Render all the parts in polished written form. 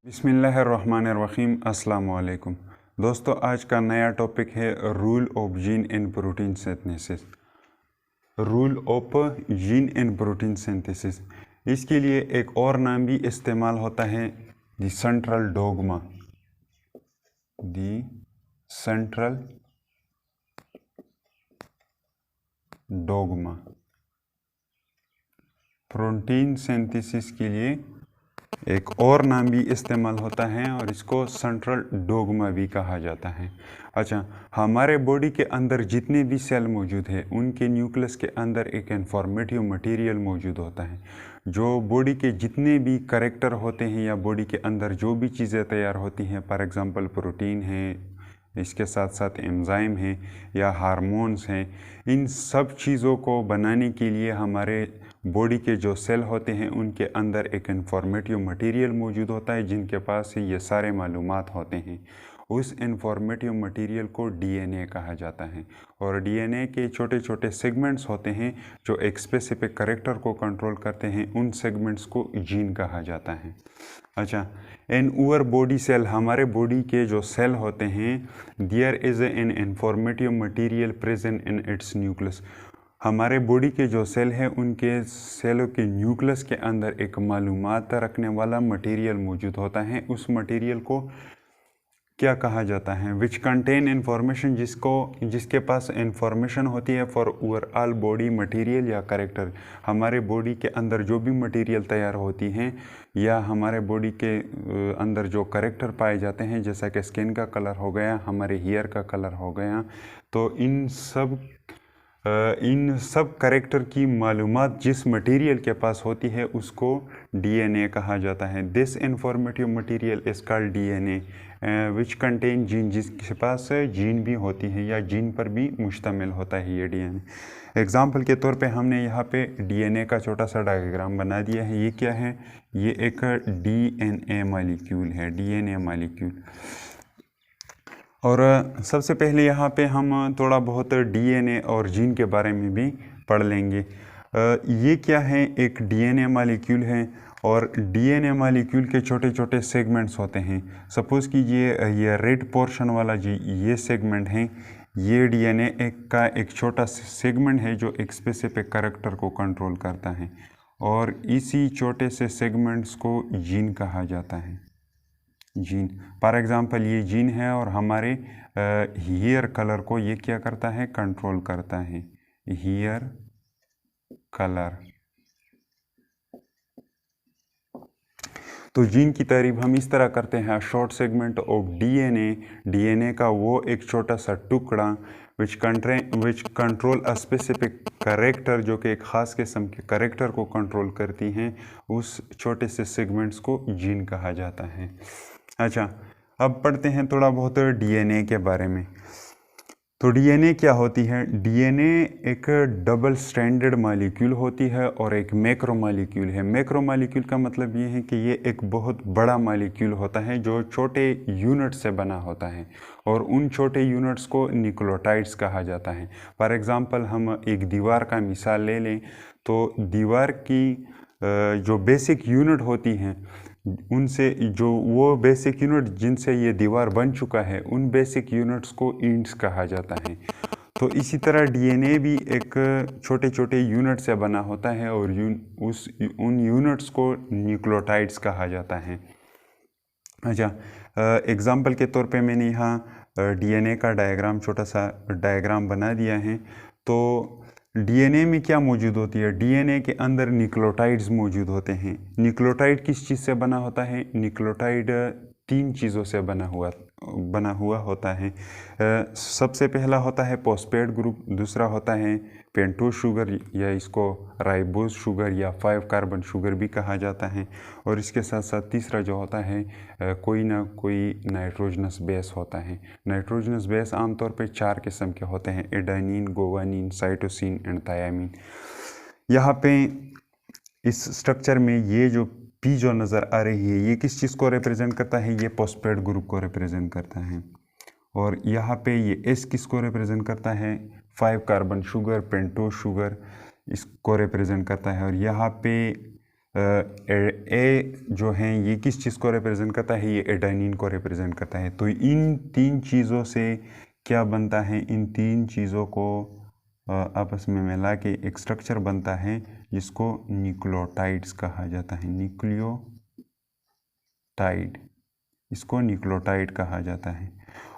बिस्मिल्लाहिर्रहमानिर्रहीम। अस्सलाम वालेकुम दोस्तों, आज का नया टॉपिक है rule of gene in protein synthesis. Rule of gene in protein synthesis, इसके लिए एक और नाम भी इस्तेमाल होता है, the central dogma. The central dogma protein synthesis के लिए एक और नाम भी इस्तेमाल होता है और इसको सेंट्रल डोगमा भी कहा जाता है। अच्छा, हमारे बॉडी के अंदर जितने भी सेल मौजूद है उनके न्यूक्लियस के अंदर एक इन्फॉर्मेटिव मटेरियल मौजूद होता है। जो बॉडी के जितने भी करैक्टर होते हैं या बॉडी के अंदर जो भी चीज़ें तैयार होती हैं, फॉर एग्ज़ाम्पल प्रोटीन है, इसके साथ साथ एंजाइम है या हार्मोन्स हैं, इन सब चीज़ों को बनाने के लिए हमारे बॉडी के जो सेल होते हैं उनके अंदर एक इन्फॉर्मेटिव मटेरियल मौजूद होता है जिनके पास ये सारे मालूमात होते हैं। उस इन्फॉर्मेटिव मटेरियल को डीएनए कहा जाता है और डीएनए के छोटे छोटे सेगमेंट्स होते हैं जो एक स्पेसिफिक करैक्टर को कंट्रोल करते हैं। उन सेगमेंट्स को जीन कहा जाता है। अच्छा, इन आवर बॉडी सेल, हमारे बॉडी के जो सेल होते हैं, there is an informative material present in its nucleus. हमारे बॉडी के जो सेल हैं उनके सेलों के न्यूक्लियस के अंदर एक मालूमात रखने वाला मटेरियल मौजूद होता है। उस मटेरियल को क्या कहा जाता है? विच कंटेन इंफॉर्मेशन, जिसके पास इंफॉर्मेशन होती है फॉर ओवरऑल बॉडी मटेरियल या कैरेक्टर। हमारे बॉडी के अंदर जो भी मटेरियल तैयार होती हैं या हमारे बॉडी के अंदर जो कैरेक्टर पाए जाते हैं, जैसा कि स्किन का कलर हो गया, हमारे हेयर का कलर हो गया, तो इन सब कैरेक्टर की मालूमात जिस मटेरियल के पास होती है उसको डीएनए कहा जाता है। This informative material is called DNA which contain gene, जिसके पास जीन भी होती है या जीन पर भी मुश्तमिल होता है ये डीएनए। एग्जाम्पल के तौर पे हमने यहाँ पे डीएनए का छोटा सा डायग्राम बना दिया है। ये क्या है? ये एक डीएनए मॉलिक्यूल है, डीएनए मॉलिक्यूल। और सबसे पहले यहाँ पे हम थोड़ा बहुत डीएनए और जीन के बारे में भी पढ़ लेंगे। ये क्या है? एक डीएनए मॉलिक्यूल है और डीएनए मॉलिक्यूल के छोटे छोटे सेगमेंट्स होते हैं। सपोज़ कीजिए ये रेड पोर्शन वाला ये सेगमेंट है, ये डीएनए का एक छोटा सेगमेंट है जो एक स्पेसिफिक कैरेक्टर को कंट्रोल करता है और इसी छोटे से सेगमेंट्स को जीन कहा जाता है। जीन, फॉर एग्ज़ाम्पल ये जीन है और हमारे हेयर कलर को ये क्या करता है? कंट्रोल करता है, हेयर कलर। तो जीन की तारीफ हम इस तरह करते हैं, short segment of DNA, DNA का वो एक छोटा सा टुकड़ा which control a specific character, जो कि एक ख़ास किस्म के कैरेक्टर को कंट्रोल करती हैं, उस छोटे से सेगमेंट्स को जीन कहा जाता है। अच्छा, अब पढ़ते हैं थोड़ा बहुत डीएनए के बारे में। तो डीएनए क्या होती है? डीएनए एक डबल स्ट्रैंडेड मॉलिक्यूल होती है और एक मैक्रो मॉलिक्यूल है। मैक्रो मॉलिक्यूल का मतलब ये है कि ये एक बहुत बड़ा मॉलिक्यूल होता है जो छोटे यूनिट से बना होता है और उन छोटे यूनिट्स को न्यूक्लियोटाइड्स कहा जाता है। फॉर एग्ज़ाम्पल हम एक दीवार का मिसाल ले लें, तो दीवार की जो बेसिक यूनिट होती हैं, उनसे जो वो बेसिक यूनिट जिनसे ये दीवार बन चुका है, उन बेसिक यूनिट्स को इंट्स कहा जाता है। तो इसी तरह डीएनए भी एक छोटे छोटे यूनिट से बना होता है और उन यूनिट्स को न्यूक्लियोटाइड्स कहा जाता है। अच्छा, एग्ज़ाम्पल के तौर पे मैंने यहाँ डीएनए का डायग्राम, छोटा सा डायग्राम बना दिया है। तो डीएनए में क्या मौजूद होती है? डीएनए के अंदर न्यूक्लियोटाइड्स मौजूद होते हैं। न्यूक्लियोटाइड किस चीज़ से बना होता है? न्यूक्लियोटाइड 3 चीज़ों से बना हुआ होता है। सबसे पहला होता है फॉस्फेट ग्रुप, दूसरा होता है पेंटोज शुगर या इसको राइबोज शुगर या 5 कार्बन शुगर भी कहा जाता है, और इसके साथ साथ तीसरा जो होता है कोई ना कोई नाइट्रोजनस बेस होता है। नाइट्रोजनस बेस आमतौर पे 4 किस्म के होते हैं: एडेनिन, गुवानिन, साइटोसिन एंड थायामीन। यहाँ पे इस स्ट्रक्चर में ये जो पी जो नज़र आ रही है, ये किस चीज़ को रिप्रेजेंट करता है? ये फॉस्फेट ग्रुप को रिप्रेजेंट करता है। और यहाँ पे ये एस किसको रिप्रेजेंट करता है? 5 कार्बन शुगर, पेंटोज शुगर, इसको रिप्रेजेंट करता है। और यहाँ पे ए जो है ये किस चीज़ को रिप्रेजेंट करता है, ये एडेनिन को रिप्रेजेंट करता है। तो इन तीन चीज़ों से क्या बनता है, इन तीन चीज़ों को आपस में मिला के एक स्ट्रक्चर बनता है जिसको न्यूक्लियोटाइड्स कहा जाता है। न्यूक्लियोटाइड, इसको न्यूक्लियोटाइड कहा जाता है।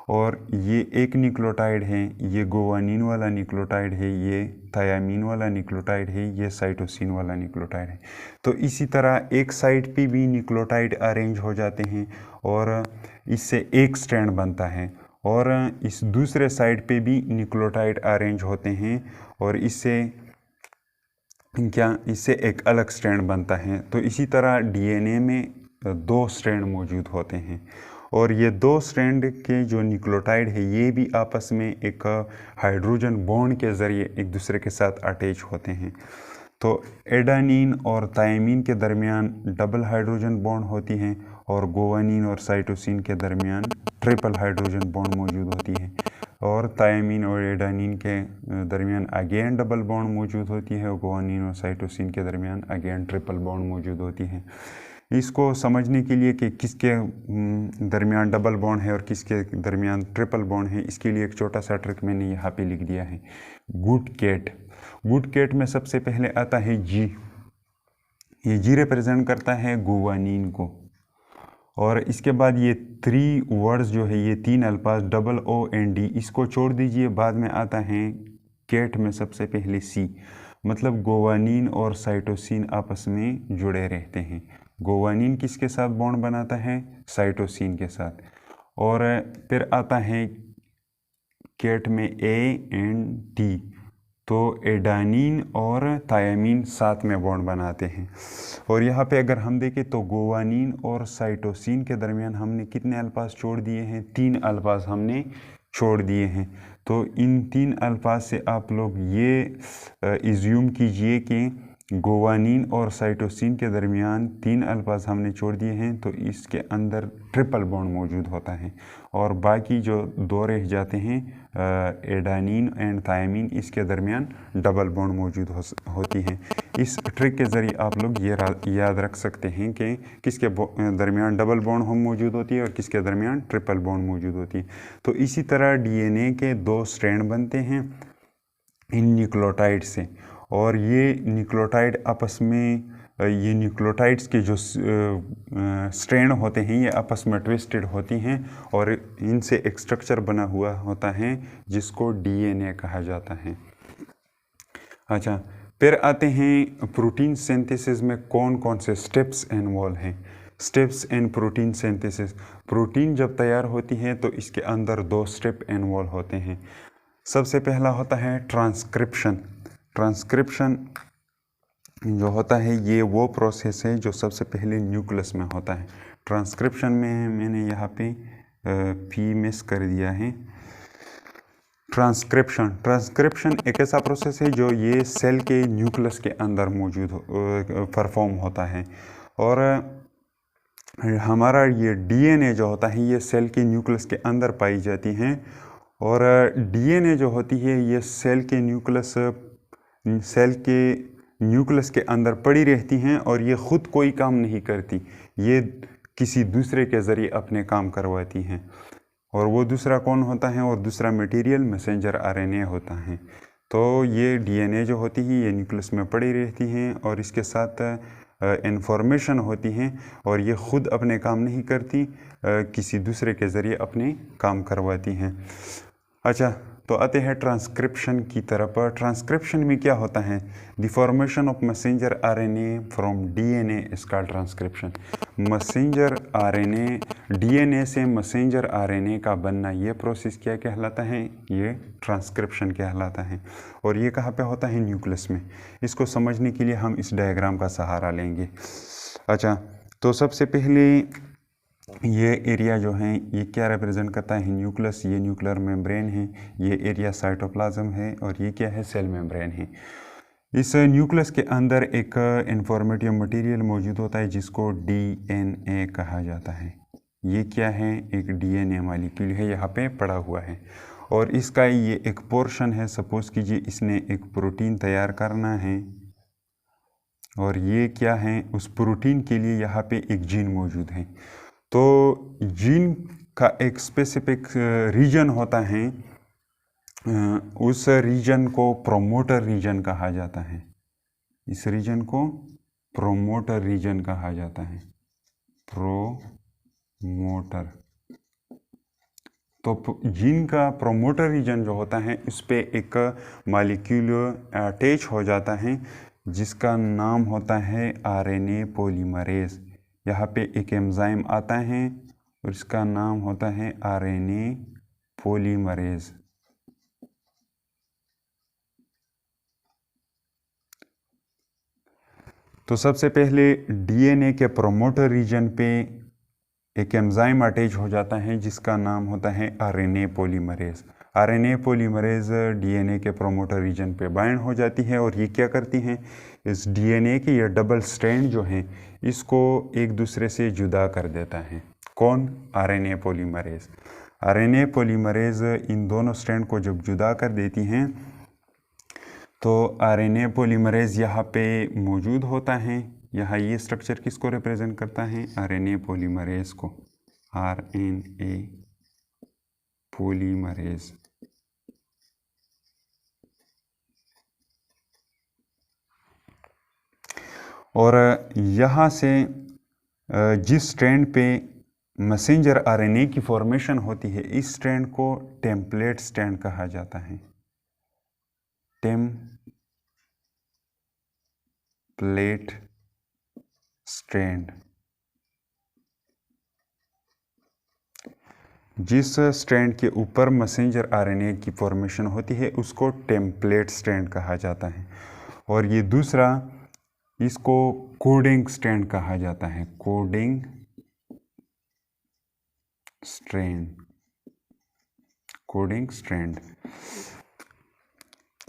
और ये एक न्यूक्लियोटाइड है, ये गुआनिन वाला न्यूक्लियोटाइड है, ये थायामीन वाला न्यूक्लियोटाइड है, ये साइटोसिन वाला न्यूक्लियोटाइड है। तो इसी तरह एक साइड पे भी न्यूक्लियोटाइड अरेंज हो जाते हैं और इससे एक स्ट्रैंड बनता है, और इस दूसरे साइड पे भी न्यूक्लियोटाइड अरेंज होते हैं और इससे एक अलग स्ट्रैंड बनता है। तो इसी तरह डीएनए में दो स्ट्रैंड मौजूद होते हैं, और ये दो स्ट्रैंड के जो न्यूक्लियोटाइड है ये भी आपस में एक हाइड्रोजन बॉन्ड के ज़रिए एक दूसरे के साथ अटैच होते हैं। तो एडेनिन और थायमीन के दरमियान डबल हाइड्रोजन बॉन्ड होती हैं, और गुआनिन और साइटोसिन के दरमियान ट्रिपल हाइड्रोजन बॉन्ड मौजूद होती है, और थायमीन और एडेनिन के दरमियान अगेन डबल बॉन्ड मौजूद होती है, और गुआनिन और साइटोसिन के दरमियान अगेन ट्रिपल बॉन्ड मौजूद होती है। इसको समझने के लिए कि किसके दरमियान डबल बॉन्ड है और किसके दरमियान ट्रिपल बॉन्ड है, इसके लिए एक छोटा सा ट्रिक मैंने यहाँ पे लिख दिया है। गुड कैट में सबसे पहले आता है जी। ये जी रिप्रेजेंट करता है गुआनिन को, और इसके बाद ये 3 वर्ड्स जो है, ये 3 अल्फाज OOND, इसको छोड़ दीजिए। बाद में आता है कैट में सबसे पहले सी, मतलब गुआनिन और साइटोसिन आपस में जुड़े रहते हैं। गुआनिन किसके साथ बॉन्ड बनाता है, साइटोसिन के साथ। और फिर आता है कैट में AND, तो एडेनिन और थायमीन साथ में बॉन्ड बनाते हैं। और यहाँ पे अगर हम देखें तो गुआनिन और साइटोसिन के दरमियान हमने कितने अल्फाज छोड़ दिए हैं, 3 अल्फाज हमने छोड़ दिए हैं। तो इन 3 अल्फाज से आप लोग ये इज्यूम कीजिए कि गुआनिन और साइटोसिन के दरमियान 3 अल्फाज हमने छोड़ दिए हैं, तो इसके अंदर ट्रिपल बॉन्ड मौजूद होता है, और बाकी जो 2 रह जाते हैं एडेनिन एंड थायमीन, इसके दरमियान डबल बॉन्ड मौजूद होती हैं। इस ट्रिक के ज़रिए आप लोग ये याद रख सकते हैं कि किसके दरमियान डबल बॉन्ड मौजूद होती है और किसके दरमियान ट्रिपल बॉन्ड मौजूद होती है। तो इसी तरह डीएनए के 2 स्ट्रैंड बनते हैं इन न्यूक्लियोटाइड से, और ये न्यूक्लियोटाइड आपस में, ये न्यूक्लियोटाइड्स के जो स्ट्रैंड होते हैं ये आपस में ट्विस्टेड होती हैं, और इनसे एक स्ट्रक्चर बना हुआ होता है जिसको डीएनए कहा जाता है। अच्छा, फिर आते हैं प्रोटीन सिंथेसिस में कौन कौन से स्टेप्स इन्वॉल्व हैं। Steps in protein synthesis, protein जब तैयार होती है तो इसके अंदर 2 स्टेप इन्वॉल्व होते हैं। सबसे पहला होता है ट्रांसक्रिप्शन। ट्रांसक्रिप्शन जो होता है ये वो प्रोसेस है जो सबसे पहले न्यूक्लियस में होता है। ट्रांसक्रिप्शन में मैंने यहाँ पे पी मिस कर दिया है। ट्रांसक्रिप्शन एक ऐसा प्रोसेस है जो ये सेल के न्यूक्लियस के अंदर मौजूद परफॉर्म होता है, और हमारा ये डीएनए जो होता है ये सेल के न्यूक्लियस के अंदर पाई जाती हैं, और डीएनए जो होती है ये सेल के न्यूक्लियस के अंदर पड़ी रहती हैं, और ये ख़ुद कोई काम नहीं करती, ये किसी दूसरे के ज़रिए अपने काम करवाती हैं। और वो दूसरा कौन होता है, और दूसरा मटेरियल मैसेंजर आरएनए होता है। तो ये डीएनए जो होती है ये न्यूक्लियस में पड़ी रहती हैं और इसके साथ इंफॉर्मेशन होती हैं, और ये ख़ुद अपने काम नहीं करती, किसी दूसरे के ज़रिए अपने काम करवाती हैं। अच्छा, तो आते हैं ट्रांसक्रिप्शन की तरफ। ट्रांसक्रिप्शन में क्या होता है, the formation of messenger RNA from DNA is called transcription. Messenger RNA, DNA से मैसेंजर आरएनए का बनना, ये प्रोसेस क्या कहलाता है, ये ट्रांसक्रिप्शन कहलाता है। और ये कहाँ पे होता है, न्यूक्लियस में। इसको समझने के लिए हम इस डायग्राम का सहारा लेंगे। अच्छा, तो सबसे पहले ये एरिया जो है ये क्या रिप्रेजेंट करता है, न्यूक्लियस, ये न्यूक्लियर मेम्ब्रेन है, ये एरिया साइटोप्लाज्म है, और ये क्या है, सेल मेम्ब्रेन है। इस न्यूक्लियस के अंदर एक इंफॉर्मेटिव मटेरियल मौजूद होता है जिसको डीएनए कहा जाता है। ये क्या है, एक डीएनए मॉलिक्यूल है, यहाँ पे पड़ा हुआ है, और इसका ये एक पोर्शन है। सपोज कीजिए इसने एक प्रोटीन तैयार करना है, और ये क्या है, उस प्रोटीन के लिए यहाँ पे एक जीन मौजूद है। तो जीन का एक स्पेसिफिक रीजन होता है, उस रीजन को प्रोमोटर रीजन कहा जाता है। इस रीजन को प्रोमोटर रीजन कहा जाता है, प्रोमोटर। तो जीन का प्रोमोटर रीजन जो होता है उस पर एक मॉलिक्यूल अटैच हो जाता है जिसका नाम होता है आरएनए पॉलीमरेज। यहाँ पे एक एंजाइम आता है और इसका नाम होता है आरएनए पॉलीमरेज। तो सबसे पहले डीएनए के प्रोमोटर रीजन पे एक एंजाइम अटैच हो जाता है जिसका नाम होता है RNA polymerase. RNA polymerase DNA के प्रोमोटर रीजन पे बाइंड हो जाती है और ये क्या करती हैं, इस डीएनए के ये डबल स्ट्रैंड जो हैं इसको एक दूसरे से जुदा कर देता है। कौन? RNA polymerase. आरएनए पॉलीमरेज इन दोनों स्ट्रैंड को जब जुदा कर देती हैं तो आरएनए पॉलीमरेज यहाँ पे मौजूद होता है। यहाँ ये स्ट्रक्चर किसको रिप्रेजेंट करता है? आरएनए पॉलीमरेज को, आरएनए पॉलीमरेज। और यहाँ से जिस स्ट्रैंड पे मैसेंजर आरएनए की फॉर्मेशन होती है इस स्ट्रैंड को टेम्पलेट स्ट्रैंड कहा जाता है। Template strand. जिस स्ट्रैंड के ऊपर मैसेंजर आरएनए की फॉर्मेशन होती है उसको टेम्पलेट स्ट्रैंड कहा जाता है। और ये दूसरा, इसको कोडिंग स्ट्रैंड कहा जाता है, कोडिंग स्ट्रैंड, कोडिंग स्ट्रैंड।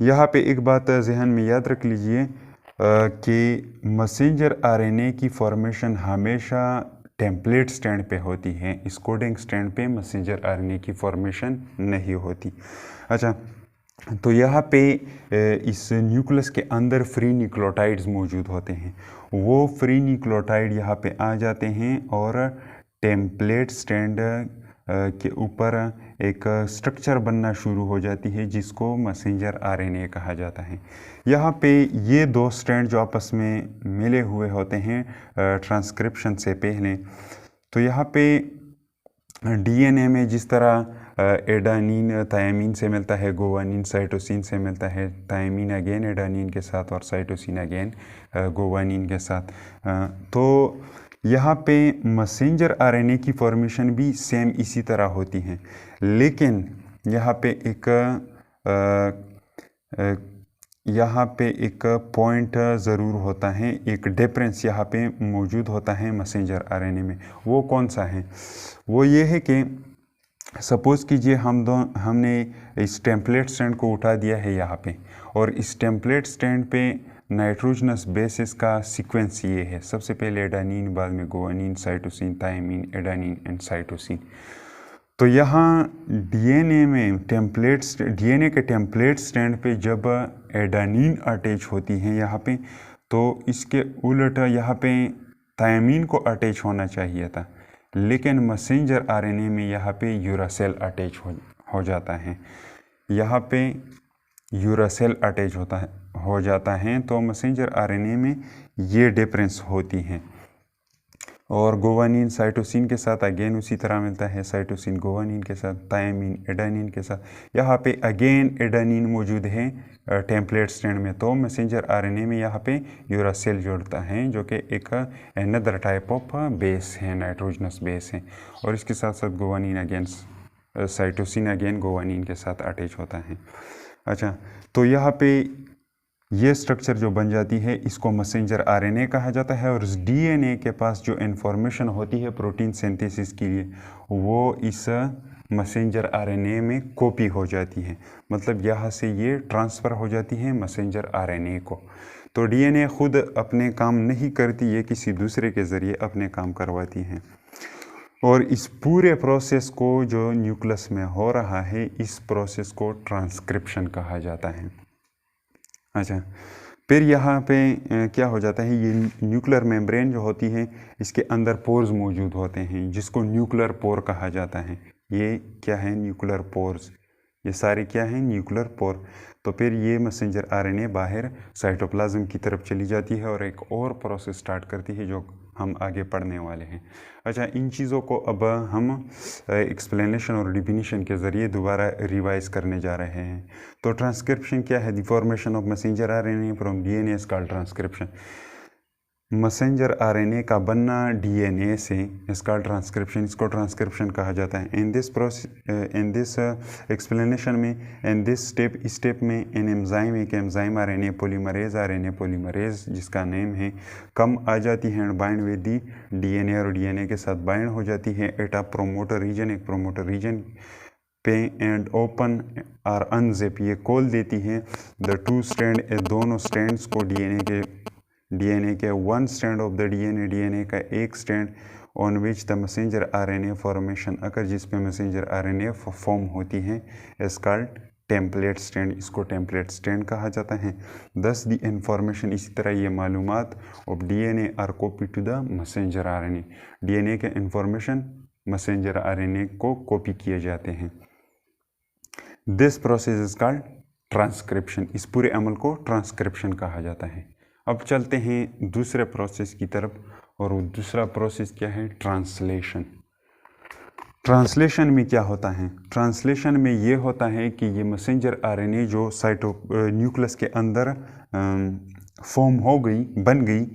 यहाँ पे एक बात जहन में याद रख लीजिए कि मैसेंजर आरएनए की फॉर्मेशन हमेशा टेम्पलेट स्ट्रैंड पे होती है, इस कोडिंग स्ट्रैंड पे मैसेंजर आरएनए की फॉर्मेशन नहीं होती। अच्छा, तो यहाँ पे इस न्यूक्लियस के अंदर फ्री न्यूक्लियोटाइड्स मौजूद होते हैं। वो फ्री न्यूक्लियोटाइड यहाँ पे आ जाते हैं और टेम्पलेट स्ट्रैंड के ऊपर एक स्ट्रक्चर बनना शुरू हो जाती है जिसको मैसेंजर आरएनए कहा जाता है। यहाँ पे ये दो स्ट्रैंड जो आपस में मिले हुए होते हैं ट्रांसक्रिप्शन से पहले, तो यहाँ पे डीएनए में जिस तरह एडानिन थायमीन से मिलता है, गुवानिन साइटोसिन से मिलता है, थायमीन अगेन एडानिन के साथ और साइटोसिन अगेन गुवानिन के साथ, तो यहाँ पे मैसेंजर आरएनए की फॉर्मेशन भी सेम इसी तरह होती है। लेकिन यहाँ पे एक पॉइंट ज़रूर होता है, एक डिफरेंस यहाँ पे मौजूद होता है मैसेंजर आरएनए में। वो कौन सा है? वो ये है कि सपोज़ कीजिए हमने इस टेम्पलेट स्ट्रैंड को उठा दिया है यहाँ पे, और इस टेम्पलेट स्ट्रैंड पे नाइट्रोजनस बेसिस का सीक्वेंस ये है, सबसे पहले एडानिन, बाद में guanine, cytosine, thymine, adenine and cytosine. तो यहाँ डीएनए में डीएनए के टेम्पलेट स्ट्रैंड पे जब एडानिन अटैच होती है यहाँ पे, तो इसके उलट यहाँ पे थायमीन को अटैच होना चाहिए था, लेकिन मैसेंजर आरएनए में यहाँ पे यूरासिल अटैच हो जाता है। यहाँ पे यूरासिल अटैच हो जाता है, तो मैसेंजर आरएनए में ये डिफरेंस होती हैं। और गुवानिन साइटोसिन के साथ अगेन उसी तरह मिलता है, साइटोसिन गुवानिन के साथ, थायमीन एडानिन के साथ। यहाँ पे अगेन एडानिन मौजूद है टेम्पलेट स्ट्रैंड में, तो मैसेंजर आरएनए में यहाँ पे यूरासिल जोड़ता है जो कि एक अनदर टाइप ऑफ बेस है, नाइट्रोजनस बेस है। और इसके साथ साथ गुवानिन अगेन साइटोसिन अगेन गुवानिन के साथ अटैच होता है। अच्छा, तो यहाँ पे ये स्ट्रक्चर जो बन जाती है इसको मैसेंजर आरएनए कहा जाता है। और इस डीएनए के पास जो इन्फॉर्मेशन होती है प्रोटीन सिंथेसिस के लिए, वो इस मैसेंजर आरएनए में कॉपी हो जाती है, मतलब यहाँ से ये ट्रांसफ़र हो जाती है मैसेंजर आरएनए को। तो डीएनए खुद अपने काम नहीं करती, ये किसी दूसरे के ज़रिए अपने काम करवाती हैं। और इस पूरे प्रोसेस को जो न्यूक्लियस में हो रहा है, इस प्रोसेस को ट्रांसक्रिप्शन कहा जाता है। अच्छा, फिर यहाँ पे क्या हो जाता है, ये न्यूक्लियर मेम्ब्रेन जो होती है इसके अंदर पोर्स मौजूद होते हैं जिसको न्यूक्लियर पोर कहा जाता है। ये क्या है, न्यूक्लियर पोर्स, ये सारे क्या हैं, न्यूक्लियर पोर। तो फिर ये मैसेंजर आरएनए बाहर साइटोप्लाज्म की तरफ चली जाती है और एक और प्रोसेस स्टार्ट करती है जो हम आगे पढ़ने वाले हैं। अच्छा, इन चीज़ों को अब हम एक्सप्लेनेशन और डिफिनीशन के ज़रिए दोबारा रिवाइज करने जा रहे हैं। तो ट्रांसक्रिप्शन क्या है, the formation of messenger RNA from DNA is called transcription. Messenger RNA का बनना डीएनए से इसका ट्रांसक्रिप्शन, इसको ट्रांसक्रिप्शन कहा जाता है। इन दिस एक्सप्लेनेशन में इन दिस स्टेप में एन एंजाइम, एक एंजाइम आरएनए पॉलीमरेज जिसका नेम है, कम आ जाती है and bind with the DNA, और डीएनए के साथ बाइंड हो जाती है एट अ प्रोमोटर रीजन, एक प्रोमोटर रीजन पे, एंड ओपन और अनजिप, ये खोल देती है द टू स्ट्रैंड, दोनों स्ट्रैंड्स को, डीएनए के one strand of the DNA का एक strand on which the messenger RNA formation अगर जिस पे मैसेंजर आरएनए फॉर्म होती है इज कॉल्ड टेम्पलेट स्ट्रैंड, इसको टेम्पलेट स्ट्रैंड कहा जाता है। दस द इंफॉर्मेशन, इसी तरह ये मालूमात of DNA are copy to the messenger RNA, DNA के इंफॉर्मेशन मैसेंजर आरएनए को कॉपी किए जाते हैं। This process is called transcription, इस पूरे अमल को ट्रांसक्रिप्शन कहा जाता है। अब चलते हैं दूसरे प्रोसेस की तरफ, और वो दूसरा प्रोसेस क्या है, ट्रांसलेशन। ट्रांसलेशन में क्या होता है, ट्रांसलेशन में ये होता है कि ये मैसेंजर आरएनए जो न्यूक्लियस के अंदर फॉर्म हो गई, बन गई,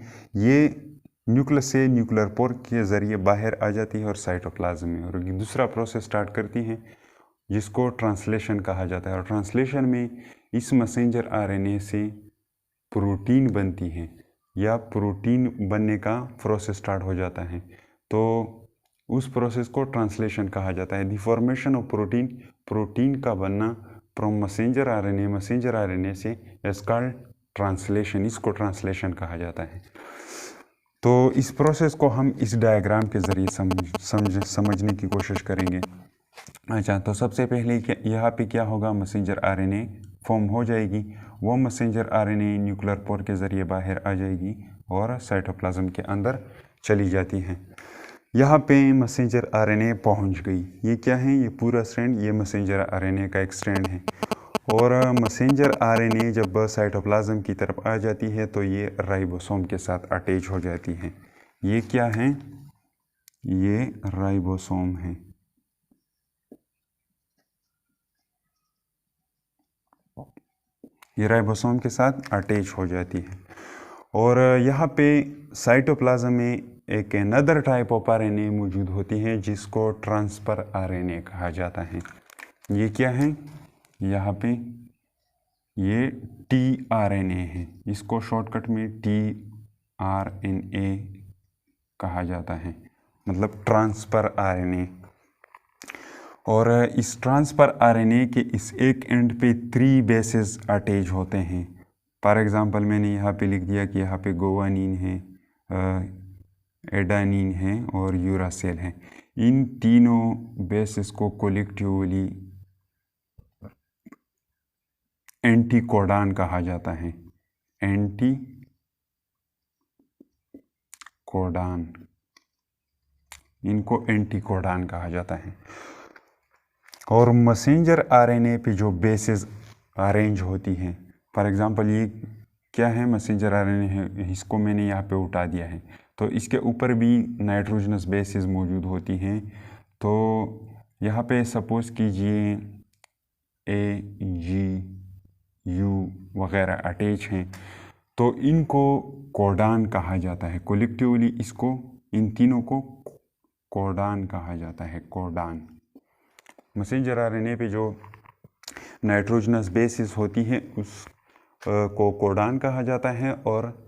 ये न्यूक्लियस से न्यूक्लियर पोर के ज़रिए बाहर आ जाती है और साइटोप्लाज्म में, और दूसरा प्रोसेस स्टार्ट करती है जिसको ट्रांसलेशन कहा जाता है। और ट्रांसलेशन में इस मैसेंजर आरएनए से प्रोटीन बनती है या प्रोटीन बनने का प्रोसेस स्टार्ट हो जाता है, तो उस प्रोसेस को ट्रांसलेशन कहा जाता है। The formation of protein, protein का बनना फ्रॉम मैसेंजर आरएनए से इज कॉल्ड ट्रांसलेशन, इसको ट्रांसलेशन कहा जाता है। तो इस प्रोसेस को हम इस डायग्राम के ज़रिए समझने की कोशिश करेंगे। अच्छा, तो सबसे पहले यहाँ पे क्या होगा, मैसेंजर आरएनए फॉर्म हो जाएगी, वो मैसेंजर आरएनए न्यूक्लियर पोर के ज़रिए बाहर आ जाएगी और साइटोप्लाज्म के अंदर चली जाती हैं। यहाँ पे मैसेंजर आरएनए पहुँच गई, ये क्या है, ये पूरा स्ट्रैंड, ये मैसेंजर आरएनए का एक स्ट्रैंड है। और मैसेंजर आरएनए जब साइटोप्लाज्म की तरफ आ जाती है तो ये राइबोसोम के साथ अटैच हो जाती है। ये क्या है, ये राइबोसोम है। ये राइबोसोम के साथ अटैच हो जाती है। और यहाँ पे साइटोप्लाज्म में एक अनदर टाइप ऑफ आरएनए मौजूद होती है जिसको ट्रांसफर आरएनए कहा जाता है। ये क्या है, यहाँ पे ये टीआरएनए है, इसको शॉर्टकट में टीआरएनए कहा जाता है, मतलब ट्रांसफर आरएनए। और इस ट्रांसफर आरएनए के इस एक एंड पे 3 बेसेस अटैच होते हैं। फॉर एग्जांपल मैंने यहाँ पे लिख दिया कि यहाँ पे गुआनिन है, एडानिन है और यूरासिल है। इन तीनों बेसेस को कोलेक्टिवली एंटीकोडान कहा जाता है, एंटीकोडान, इनको एंटीकोडान कहा जाता है। और मैसेंजर आरएनए पे जो बेसेस अरेंज होती हैं, फॉर एग्जांपल ये क्या है, मैसेंजर आरएनए है, इसको मैंने यहाँ पे उठा दिया है, तो इसके ऊपर भी नाइट्रोजनस बेसेस मौजूद होती हैं। तो यहाँ पे सपोज कीजिए ए, जी, यू वगैरह अटैच हैं, तो इनको कोडान कहा जाता है। कोलेक्टिवली इसको, इन तीनों को कोडान कहा जाता है, कोडान। मैसेंजर आरएनए पे जो नाइट्रोजनस बेसिस होती है उस को कोडान कहा जाता है, और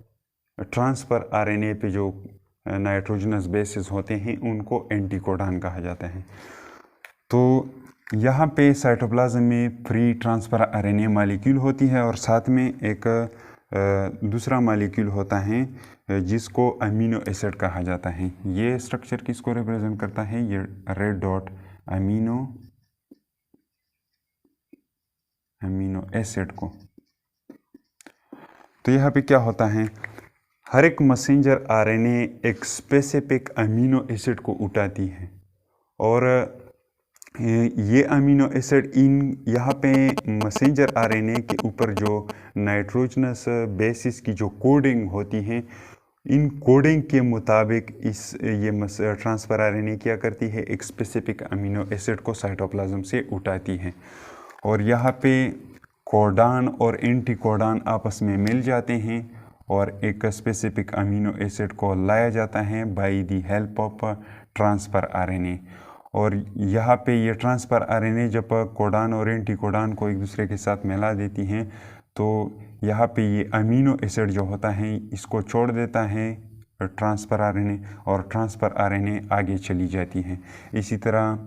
ट्रांसफर आरएनए पे जो नाइट्रोजनस बेसिस होते हैं उनको एंटीकोडान कहा जाता है। तो यहाँ पे साइटोप्लाज्म में फ्री ट्रांसफर आरएनए मॉलिक्यूल होती है और साथ में एक दूसरा मॉलिक्यूल होता है जिसको अमीनो एसिड कहा जाता है। ये स्ट्रक्चर किसको रिप्रेजेंट करता है, ये रेड डॉट अमीनो एसिड को। तो यहाँ पे क्या होता है, हर एक मैसेंजर आरएनए एक स्पेसिफिक अमीनो एसिड को उठाती है और ये अमीनो एसिड यहाँ पे मैसेंजर आरएनए के ऊपर जो नाइट्रोजनस बेसिस की जो कोडिंग होती है, इन कोडिंग के मुताबिक ये ट्रांसफ़र आरएनए क्या करती है, एक स्पेसिफिक अमीनो एसिड को साइटोप्लाज्म से उठाती है और यहाँ पे कोडान और एंटी कोडान आपस में मिल जाते हैं और एक स्पेसिफिक अमीनो एसिड को लाया जाता है by the help of transfer RNA. और यहाँ पे ये ट्रांसफ़र आरएनए जब कोडान और एंटी कोडान को एक दूसरे के साथ मिला देती हैं तो यहाँ पे ये अमीनो एसिड जो होता है इसको छोड़ देता है ट्रांसफ़र आरएनए और ट्रांसफ़र आरएनए आगे चली जाती है। इसी तरह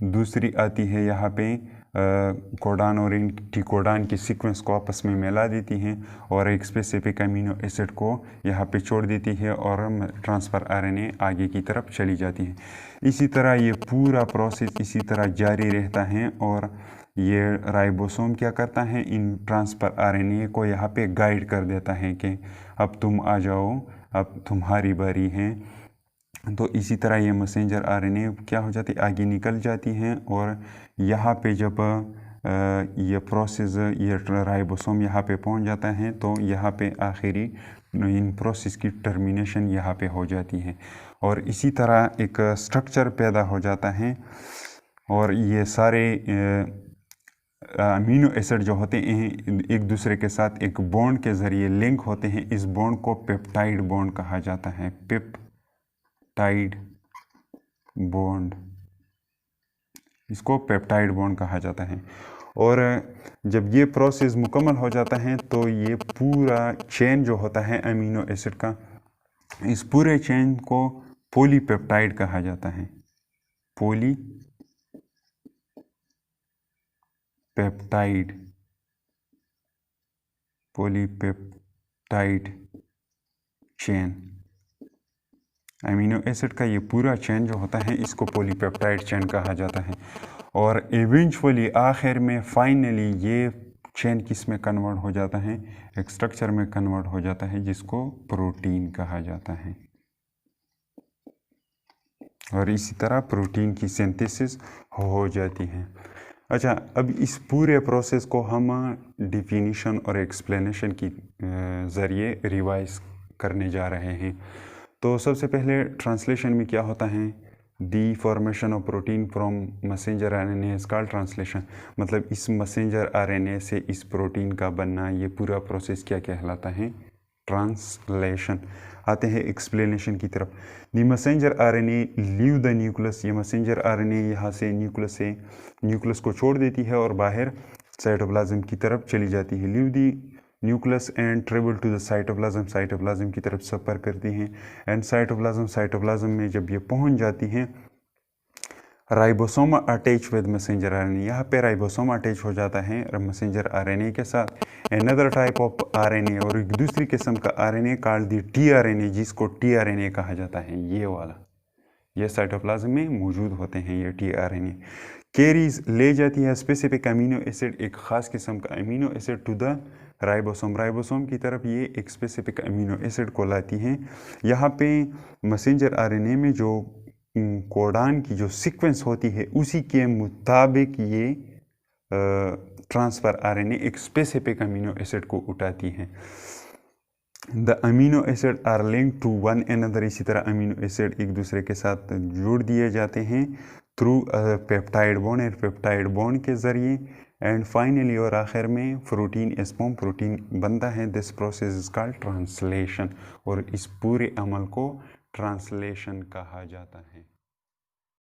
दूसरी आती है यहाँ पे कोडान और एंटी कोडान की सीक्वेंस को आपस में मिला देती हैं और एक स्पेसिफिक अमीनो एसिड को यहाँ पे छोड़ देती है और ट्रांसफ़र आरएनए आगे की तरफ चली जाती है। इसी तरह ये पूरा प्रोसेस इसी तरह जारी रहता है और ये राइबोसोम क्या करता है, इन ट्रांसफ़र आरएनए को यहाँ पे गाइड कर देता है कि अब तुम आ जाओ, अब तुम्हारी बारी है। तो इसी तरह ये मैसेंजर आरएनए क्या हो जाती, आगे निकल जाती हैं और यहाँ पे जब ये प्रोसेस, ये राइबोसोम यहाँ पे पहुँच जाता है तो यहाँ पे आखिरी इन प्रोसेस की टर्मिनेशन यहाँ पे हो जाती है और इसी तरह एक स्ट्रक्चर पैदा हो जाता है और ये सारे अमीनो एसिड जो होते हैं एक दूसरे के साथ एक बॉन्ड के ज़रिए लिंक होते हैं। इस बॉन्ड को पेप्टाइड बॉन्ड कहा जाता है, पेप्टाइड बॉन्ड, इसको पेप्टाइड बॉन्ड कहा जाता है। और जब ये प्रोसेस मुकम्मल हो जाता है तो ये पूरा चेन जो होता है अमीनो एसिड का, इस पूरे चेन को पॉलीपेप्टाइड कहा जाता है, पॉलीपेप्टाइड चेन। अमीनो एसिड का ये पूरा चेन जो होता है इसको पॉलीपेप्टाइड चेन कहा जाता है और इवेंचुअली आखिर में फाइनली ये चेन किस में कन्वर्ट हो जाता है, एक स्ट्रक्चर में कन्वर्ट हो जाता है जिसको प्रोटीन कहा जाता है और इसी तरह प्रोटीन की सिंथेसिस हो जाती है। अच्छा, अब इस पूरे प्रोसेस को हम डिफिनीशन और एक्सप्लेनेशन की ज़रिए रिवाइज करने जा रहे हैं। तो सबसे पहले ट्रांसलेशन में क्या होता है, दी formation of protein from messenger RNA is called translation, मतलब इस मैसेंजर आरएनए से इस प्रोटीन का बनना, ये पूरा प्रोसेस क्या कहलाता है, ट्रांसलेशन। आते हैं एक्सप्लेनेशन की तरफ। The messenger RNA leave the nucleus, ये मैसेंजर आरएनए यहाँ से न्यूक्लियस को छोड़ देती है और बाहर साइटोप्लाज्म की तरफ चली जाती है। Leave the nucleus and travel to the cytoplasm, cytoplasm की तरफ सफ़र करती हैं एंड साइटोप्लाज्म में जब ये पहुंच जाती हैं, ribosome attach with messenger RNA, यहाँ पे राइबोसोम अटैच हो जाता है मैसेंजर आरएनए के साथ। अनदर टाइप ऑफ आरएनए, और एक दूसरी किस्म का आरएनए कॉल्ड दी टीआरएनए, जिसको टीआरएनए कहा जाता है, ये वाला, ये साइटोप्लाज्म में मौजूद होते हैं ये टीआरएनए। कैरीज ले जाती है स्पेसिफिक अमीनो एसिड, एक ख़ास किस्म का amino acid to the ribosome की तरफ ये एक स्पेसिफिक अमीनो एसिड को लाती हैं। यहाँ पे मैसेंजर आरएनए में जो कोडान की जो सीक्वेंस होती है उसी के मुताबिक ये ट्रांसफ़र आरएनए एक स्पेसिफिक अमीनो एसिड को उठाती हैं। The amino acid are link to one another, इसी तरह अमीनो एसिड एक दूसरे के साथ जोड़ दिए जाते हैं through peptide bond, peptide bond के ज़रिए। एंड फाइनली और आखिर में प्रोटीन स्पॉम प्रोटीन बनता है। This process is called translation, और इस पूरे अमल को ट्रांसलेशन कहा जाता है।